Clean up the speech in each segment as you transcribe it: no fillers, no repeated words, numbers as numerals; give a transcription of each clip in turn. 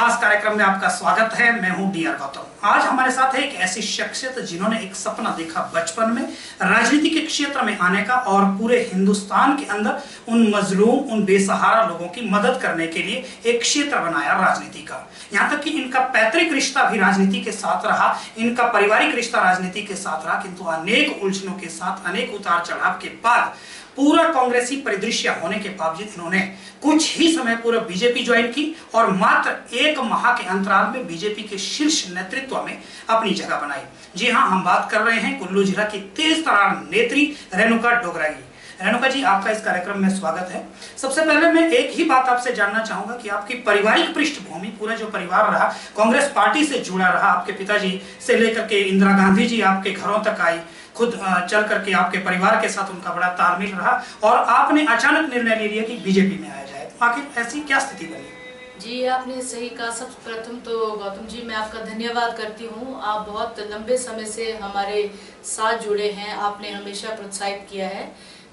खास कार्यक्रम में आपका स्वागत है। मैं हूं डी आर गौतम। आज हमारे साथ है एक ऐसी शख्सियत जिन्होंने एक सपना देखा बचपन में राजनीति के क्षेत्र में आने का और पूरे हिंदुस्तान के अंदर उन मजलूम, उन बेसहारा लोगों की मदद करने के लिए एक क्षेत्र बनाया राजनीति का। यहाँ तक कि इनका पैतृक रिश्ता भी राजनीति के साथ रहा, इनका पारिवारिक रिश्ता राजनीति के साथ रहा, किंतु अनेक उलझनों के साथ, अनेक उतार चढ़ाव के बाद, पूरा कांग्रेसी परिदृश्य होने के बावजूद इन्होंने कुछ ही समय पूर्व बीजेपी ज्वाइन की और मात्र एक माह के अंतराल में बीजेपी के शीर्ष नेतृत्व में अपनी जगह बनाई। जी हां, हम बात कर रहे हैं कुल्लू जिला की तेज तर्रार नेत्री रेणुका डोगरा की। रेणुका जी, आपका इस कार्यक्रम में स्वागत है। सबसे पहले मैं एक ही बात आपसे जानना चाहूंगा कि आपकी पारिवारिक पृष्ठभूमि, पूरा जो परिवार रहा कांग्रेस पार्टी से जुड़ा रहा, आपके पिताजी से लेकर के इंदिरा गांधी जी आपके घरों तक आई, खुद चल करके आपके परिवार के साथ उनका बड़ा तालमेल रहा और आपने अचानक निर्णय ले लिया कि बीजेपी में आया जाए। आखिर ऐसी क्या स्थिति बनी? जी, आपने सही कहा। सबसे प्रथम तो गौतम जी, मैं आपका धन्यवाद करती हूँ। आप बहुत लंबे समय से हमारे साथ जुड़े हैं, आपने हमेशा प्रोत्साहित किया है।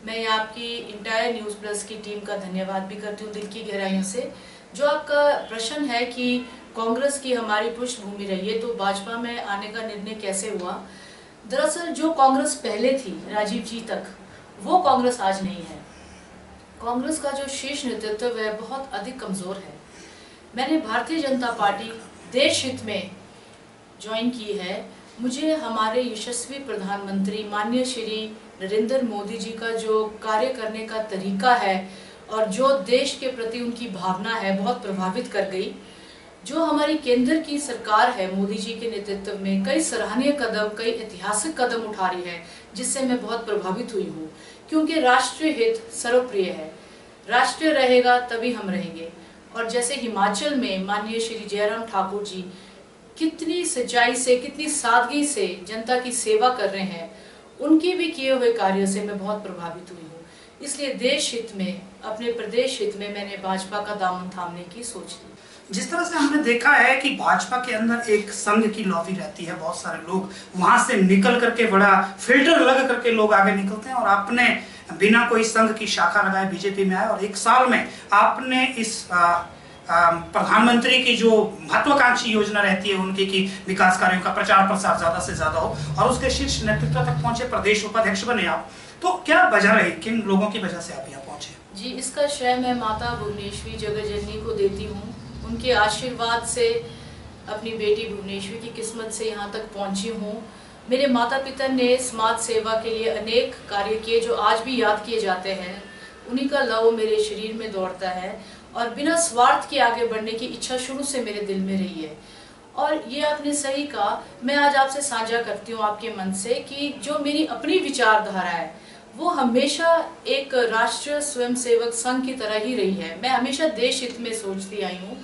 मैं आपकी इंटायर न्यूज़ प्लस की टीम का धन्यवाद भी करती हूँ दिल की गहराइयों से। जो आपका प्रश्न है कि कांग्रेस की हमारी पृष्ठभूमि रही है तो भाजपा में आने का निर्णय कैसे हुआ, दरअसल जो कांग्रेस पहले थी राजीव जी तक, वो कांग्रेस आज नहीं है। कांग्रेस का जो शीर्ष नेतृत्व है बहुत अधिक कमजोर है। मैंने भारतीय जनता पार्टी देश हित में ज्वाइन की है। मुझे हमारे यशस्वी प्रधानमंत्री माननीय श्री नरेंद्र मोदी जी का जो कार्य करने का तरीका है और जो देश के प्रति उनकी भावना है बहुत प्रभावित कर गई। जो हमारी केंद्र की सरकार है मोदी जी के नेतृत्व में कई सराहनीय कदम, कई ऐतिहासिक कदम उठा रही है, जिससे मैं बहुत प्रभावित हुई हूँ। क्योंकि राष्ट्रीय हित सर्वप्रिय है, राष्ट्रीय रहेगा तभी हम रहेंगे। और जैसे हिमाचल में माननीय श्री जयराम ठाकुर जी कितनी सच्चाई से, कितनी सादगी से जनता की सेवा कर रहे हैं, उनके भी किए हुए कार्यों से मैं बहुत प्रभावित हुई हूँ। इसलिए देश हित में, अपने प्रदेश हित में मैंने भाजपा का दामन थामने की सोच ली। जिस तरह से हमने देखा है कि भाजपा के अंदर एक संघ की लॉबी रहती है, बहुत सारे लोग वहां से निकल करके बड़ा फिल्टर लगा करके लोग आगे निकलते हैं और आपने बिना कोई संघ की शाखा लगाए बीजेपी में आए और एक साल में आपने इस प्रधानमंत्री की जो महत्वाकांक्षी योजना रहती है उनकी कि विकास कार्यों का प्रचार प्रसार ज्यादा से ज्यादा हो और उसके शीर्ष नेतृत्व तक पहुंचे, प्रदेश उपाध्यक्ष बने आप। तो क्या वजह रही, किन लोगों की वजह से आप यहाँ पहुंचे? जी, इसका श्रेय मैं माता भुवनेश्वरी जगतजननी को देती हूँ। उनके आशीर्वाद से, अपनी बेटी भुवनेश्वरी की किस्मत से यहाँ तक पहुँची हूँ। मेरे माता पिता ने समाज सेवा के लिए अनेक कार्य किए जो आज भी याद किए जाते हैं। उन्हीं का लव मेरे शरीर में दौड़ता है और बिना स्वार्थ के आगे बढ़ने की इच्छा शुरू से मेरे दिल में रही है। और ये आपने सही कहा, मैं आज आपसे साझा करती हूँ आपके मन से कि जो मेरी अपनी विचारधारा है वो हमेशा एक राष्ट्रीय स्वयंसेवक संघ की तरह ही रही है। मैं हमेशा देश हित में सोचती आई हूँ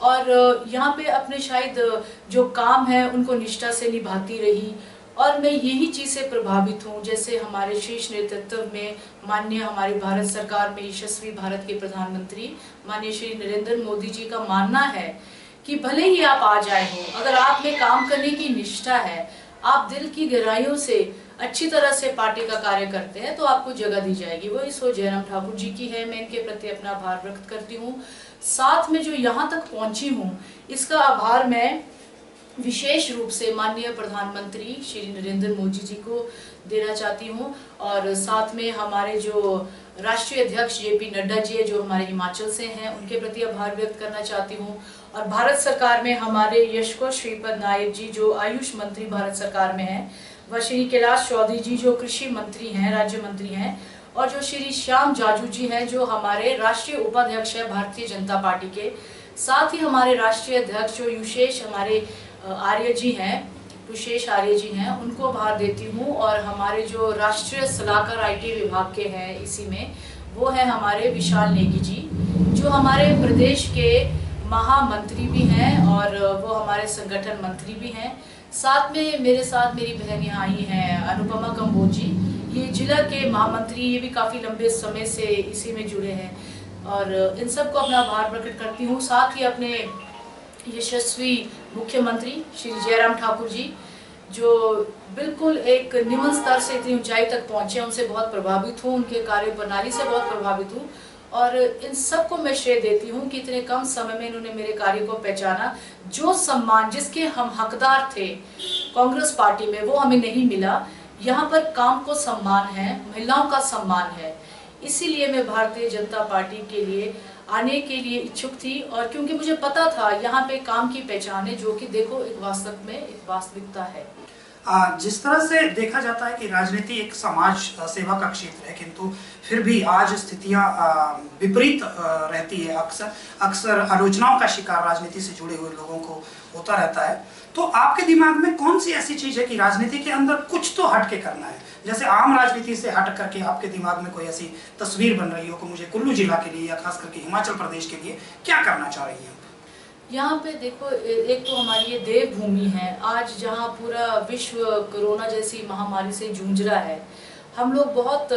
और यहाँ पे अपने शायद जो काम है उनको निष्ठा से निभाती रही और मैं यही चीज़ से प्रभावित हूँ। जैसे हमारे शीर्ष नेतृत्व में माननीय हमारी भारत सरकार में यशस्वी भारत के प्रधानमंत्री माननीय श्री नरेंद्र मोदी जी का मानना है कि भले ही आप आ जाए हो, अगर आप में काम करने की निष्ठा है, आप दिल की गहराइयों से अच्छी तरह से पार्टी का कार्य करते हैं तो आपको जगह दी जाएगी। वही सोच जयराम ठाकुर जी की है। मैं इनके प्रति अपना आभार व्यक्त करती हूँ। साथ में जो यहाँ तक पहुँची हूँ इसका आभार मैं विशेष रूप से माननीय प्रधानमंत्री श्री नरेंद्र मोदी जी को देना चाहती हूँ और साथ में हमारे जो राष्ट्रीय अध्यक्ष जेपी नड्डा जी है जो हमारे हिमाचल से हैं, उनके प्रति आभार व्यक्त करना चाहती हूँ। और भारत सरकार में हमारे यशको श्रीपद नायक जी जो आयुष मंत्री भारत सरकार में हैं, व श्री कैलाश चौधरी जी जो कृषि मंत्री हैं, राज्य मंत्री हैं, और जो श्री श्याम जाजू जी हैं जो हमारे राष्ट्रीय उपाध्यक्ष है भारतीय जनता पार्टी के। साथ ही हमारे राष्ट्रीय अध्यक्ष जो विशेष हमारे आर्य जी हैं, विशेष आर्य जी हैं, उनको आभार देती हूँ। और हमारे जो राष्ट्रीय सलाहकार आईटी विभाग के हैं इसी में, वो है हमारे विशाल नेगी जी जो हमारे प्रदेश के महामंत्री भी हैं और वो हमारे संगठन मंत्री भी हैं। साथ में मेरे साथ मेरी बहन यहाँ आई हैं अनुपमा कंबोज जी, ये जिला के महामंत्री, ये भी काफ़ी लंबे समय से इसी में जुड़े हैं और इन सबको अपना आभार प्रकट करती हूँ। साथ ही अपने यशस्वी मुख्यमंत्री श्री जयराम ठाकुर जी जो बिल्कुल एक निम्न स्तर से इतनी ऊंचाई तक पहुंचे, उनसे बहुत प्रभावित हूँ, उनके कार्य प्रणाली से बहुत प्रभावित हूँ और इन सबको मैं श्रेय देती हूँ कि इतने कम समय में इन्होंने मेरे कार्य को पहचाना। जो सम्मान जिसके हम हकदार थे कांग्रेस पार्टी में, वो हमें नहीं मिला। यहाँ पर काम को सम्मान है, महिलाओं का सम्मान है। इसीलिए मैं भारतीय जनता पार्टी के लिए आने के लिए इच्छुक थी, और क्योंकि मुझे पता था यहाँ पे काम की पहचान है, जो कि देखो एक वास्तव में एक वास्तविकता है। जिस तरह से देखा जाता है कि राजनीति एक समाज सेवा का क्षेत्र है, किंतु फिर भी आज स्थितियां विपरीत रहती है। अक्सर आलोचनाओं का शिकार राजनीति से जुड़े हुए लोगों को होता रहता है। तो आपके दिमाग में कौन सी ऐसी चीज है कि राजनीति के अंदर कुछ तो हट के करना है? जैसे आम राजनीति से हट करके आपके दिमाग में कोई ऐसी तस्वीर बन रही हो कि मुझे कुल्लू जिला के लिए या खास करके हिमाचल प्रदेश के लिए क्या करना चाह रही है? यहाँ पे देखो, एक तो हमारी ये देवभूमि है। आज जहाँ पूरा विश्व कोरोना जैसी महामारी से जूझ रहा है, हम लोग बहुत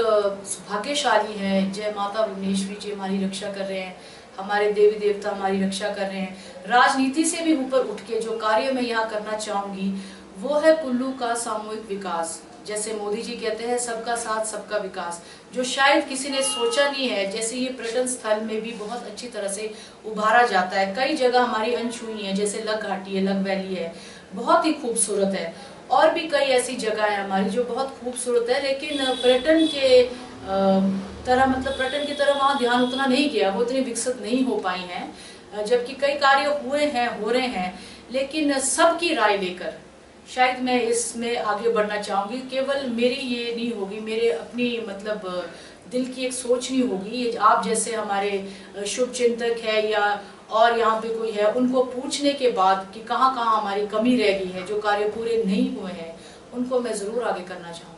भाग्यशाली हैं। जय माता भुवनेश्वरी जी हमारी रक्षा कर रहे हैं, हमारे देवी देवता हमारी रक्षा कर रहे हैं। राजनीति से भी ऊपर उठ के जो कार्य मैं यहाँ करना चाहूँगी वो है कुल्लू का सामूहिक विकास। जैसे मोदी जी कहते हैं सबका साथ सबका विकास, जो शायद किसी ने सोचा नहीं है। जैसे ये पर्यटन स्थल में भी बहुत अच्छी तरह से उभारा जाता है। कई जगह हमारी अनछुई है, जैसे लग घाटी है, लग वैली है, बहुत ही खूबसूरत है। और भी कई ऐसी जगह है हमारी जो बहुत खूबसूरत है, लेकिन पर्यटन के तरह, मतलब पर्यटन की तरह वहाँ ध्यान उतना नहीं गया, वो इतनी विकसित नहीं हो पाई हैं। जबकि कई कार्य हुए हैं, हो रहे हैं, लेकिन सबकी राय लेकर शायद मैं इसमें आगे बढ़ना चाहूँगी। केवल मेरी ये नहीं होगी, मेरे अपनी मतलब दिल की एक सोच नहीं होगी। ये आप जैसे हमारे शुभ चिंतक है या और यहाँ पे कोई है, उनको पूछने के बाद कि कहाँ कहाँ हमारी कमी रह गई है, जो कार्य पूरे नहीं हुए हैं, उनको मैं ज़रूर आगे करना चाहूँगी।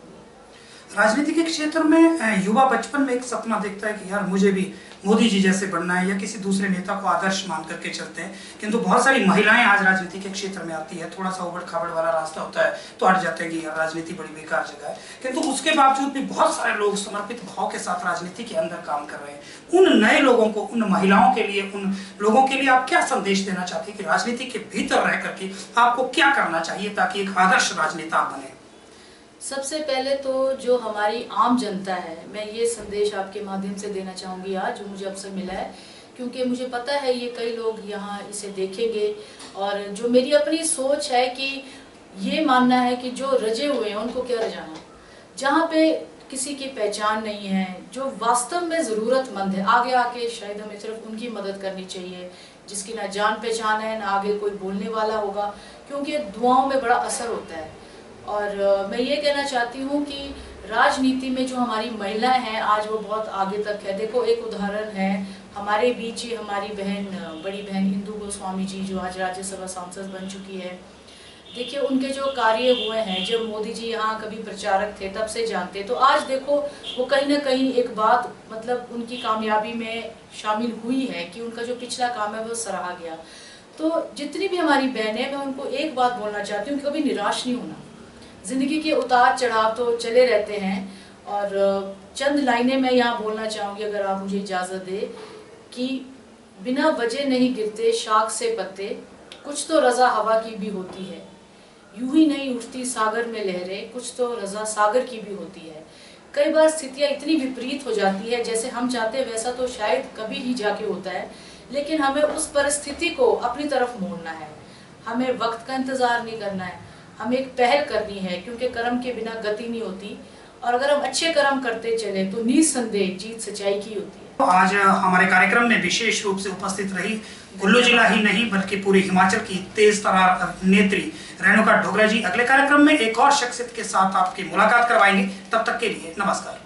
राजनीति के क्षेत्र में युवा बचपन में एक सपना देखता है कि यार मुझे भी मोदी जी जैसे बनना है, या किसी दूसरे नेता को आदर्श मान करके चलते हैं। किंतु बहुत सारी महिलाएं आज राजनीति के क्षेत्र में आती है, थोड़ा सा उबड़ खाबड़ वाला रास्ता होता है तो हट जाते हैं कि यार राजनीति बड़ी बेकार जगह है। किंतु उसके बावजूद भी बहुत सारे लोग समर्पित भाव के साथ राजनीति के अंदर काम कर रहे हैं। उन नए लोगों को, उन महिलाओं के लिए, उन लोगों के लिए आप क्या संदेश देना चाहते हैं कि राजनीति के भीतर रह करके आपको क्या करना चाहिए ताकि एक आदर्श राजनेता बने? सबसे पहले तो जो हमारी आम जनता है, मैं ये संदेश आपके माध्यम से देना चाहूँगी आज, जो मुझे अवसर मिला है, क्योंकि मुझे पता है ये कई लोग यहाँ इसे देखेंगे। और जो मेरी अपनी सोच है कि ये मानना है कि जो रजे हुए हैं उनको क्या रजाना, जहाँ पे किसी की पहचान नहीं है, जो वास्तव में ज़रूरतमंद है, आगे आके शायद हमें सिर्फ उनकी मदद करनी चाहिए, जिसकी ना जान पहचान है, ना आगे कोई बोलने वाला होगा, क्योंकि दुआओं में बड़ा असर होता है। और मैं ये कहना चाहती हूँ कि राजनीति में जो हमारी महिलाएं हैं आज वो बहुत आगे तक है। देखो एक उदाहरण है, हमारे बीच ही हमारी बहन, बड़ी बहन इंदु गोस्वामी जी, जो आज राज्यसभा सांसद बन चुकी है। देखिए उनके जो कार्य हुए हैं, जब मोदी जी यहाँ कभी प्रचारक थे तब से जानते, तो आज देखो वो कहीं ना कहीं एक बात मतलब उनकी कामयाबी में शामिल हुई है कि उनका जो पिछला काम है वो सराहा गया। तो जितनी भी हमारी बहनें, मैं उनको एक बात बोलना चाहती हूँ कि कभी निराश नहीं होना। जिंदगी के उतार चढ़ाव तो चले रहते हैं, और चंद लाइनें मैं यहाँ बोलना चाहूँगी अगर आप मुझे इजाज़त दे, कि बिना वजह नहीं गिरते शाख से पत्ते, कुछ तो रज़ा हवा की भी होती है, यूं ही नहीं उठती सागर में लहरें, कुछ तो रज़ा सागर की भी होती है। कई बार स्थितियाँ इतनी विपरीत हो जाती है, जैसे हम चाहते हैं वैसा तो शायद कभी ही जाके होता है, लेकिन हमें उस परिस्थिति को अपनी तरफ मोड़ना है। हमें वक्त का इंतज़ार नहीं करना है, हमें एक पहल करनी है, क्योंकि कर्म के बिना गति नहीं होती, और अगर हम अच्छे कर्म करते चले तो निसंदेह जीत सच्चाई की होती है। आज हमारे कार्यक्रम में विशेष रूप से उपस्थित रही कुल्लू जिला ही नहीं बल्कि पूरे हिमाचल की तेज तरार नेत्री रेणुका ढोगरा जी। अगले कार्यक्रम में एक और शख्सियत के साथ आपकी मुलाकात करवाएंगे, तब तक के लिए नमस्कार।